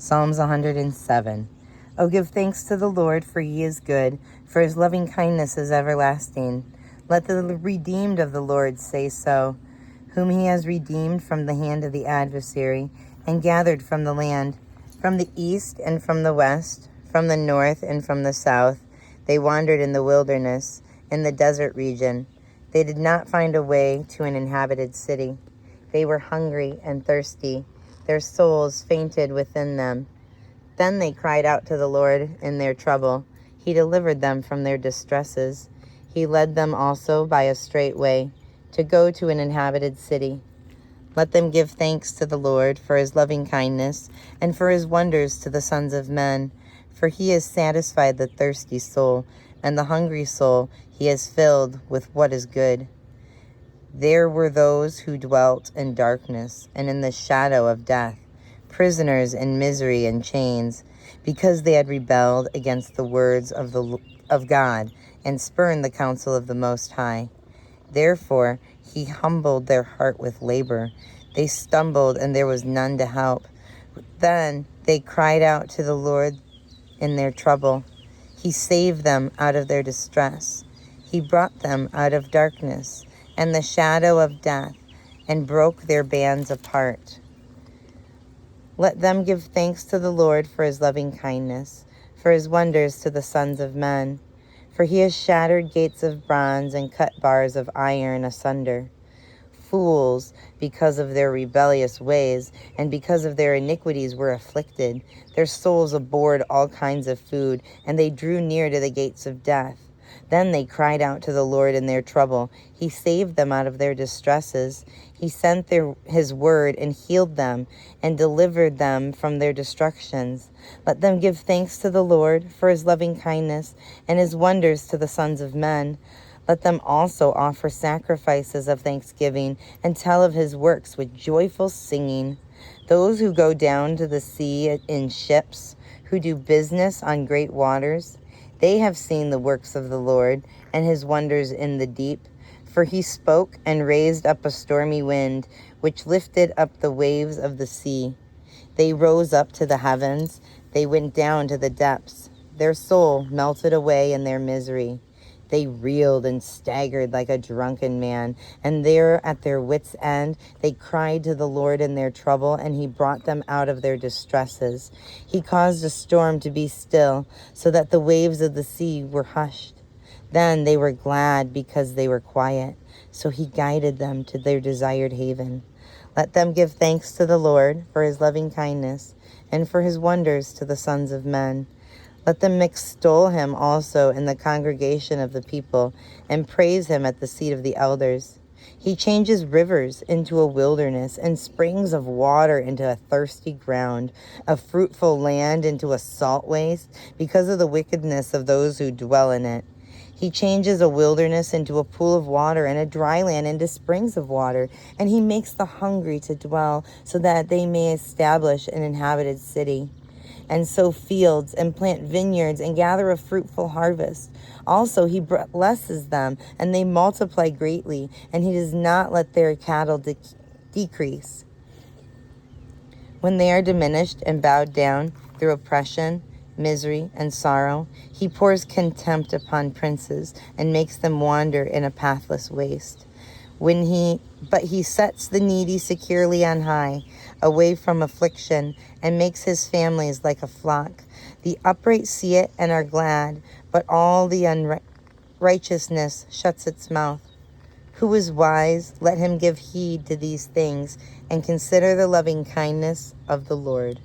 Psalms 107. Oh, give thanks to the Lord, for he is good, for his loving kindness is everlasting. Let the redeemed of the Lord say so, whom he has redeemed from the hand of the adversary, and gathered from the land, from the east and from the west, from the north and from the south. They wandered in the wilderness, in the desert region. They did not find a way to an inhabited city. They were hungry and thirsty. Their souls fainted within them. Then they cried out to the Lord in their trouble. He delivered them from their distresses. He led them also by a straight way, to go to an inhabited city. Let them give thanks to the Lord for his loving kindness, and for his wonders to the sons of men. For he has satisfied the thirsty soul, and the hungry soul he has filled with what is good. There were those who dwelt in darkness and in the shadow of death, prisoners in misery and chains, because they had rebelled against the words of God and spurned the counsel of the Most High. Therefore he humbled their heart with labor. They stumbled, and there was none to help. Then they cried out to the Lord in their trouble. He saved them out of their distress. He brought them out of darkness and the shadow of death, and broke their bands apart. Let them give thanks to the Lord for his loving kindness, for his wonders to the sons of men. For he has shattered gates of bronze and cut bars of iron asunder. Fools, because of their rebellious ways and because of their iniquities, were afflicted. Their souls abhorred all kinds of food, and they drew near to the gates of death. Then they cried out to the Lord in their trouble. He saved them out of their distresses. He sent his word and healed them and delivered them from their destructions. Let them give thanks to the Lord for his loving kindness and his wonders to the sons of men. Let them also offer sacrifices of thanksgiving and tell of his works with joyful singing. Those who go down to the sea in ships, who do business on great waters, they have seen the works of the Lord and his wonders in the deep. For he spoke and raised up a stormy wind, which lifted up the waves of the sea. They rose up to the heavens. They went down to the depths. Their soul melted away in their misery. They reeled and staggered like a drunken man, and there at their wits' end they cried to the Lord in their trouble, and he brought them out of their distresses. He caused a storm to be still, so that the waves of the sea were hushed. Then they were glad because they were quiet, so he guided them to their desired haven. Let them give thanks to the Lord for his loving kindness, and for his wonders to the sons of men. Let them extol him also in the congregation of the people, and praise him at the seat of the elders. He changes rivers into a wilderness, and springs of water into a thirsty ground, a fruitful land into a salt waste, because of the wickedness of those who dwell in it. He changes a wilderness into a pool of water, and a dry land into springs of water. And he makes the hungry to dwell, so that they may establish an inhabited city, and sow fields, and plant vineyards, and gather a fruitful harvest. Also he blesses them, and they multiply greatly, and he does not let their cattle decrease. When they are diminished and bowed down through oppression, misery, and sorrow, he pours contempt upon princes, and makes them wander in a pathless waste. But he sets the needy securely on high, away from affliction, and makes his families like a flock. The upright see it and are glad, but all the unrighteousness shuts its mouth. Who is wise? Let him give heed to these things, and consider the loving kindness of the Lord.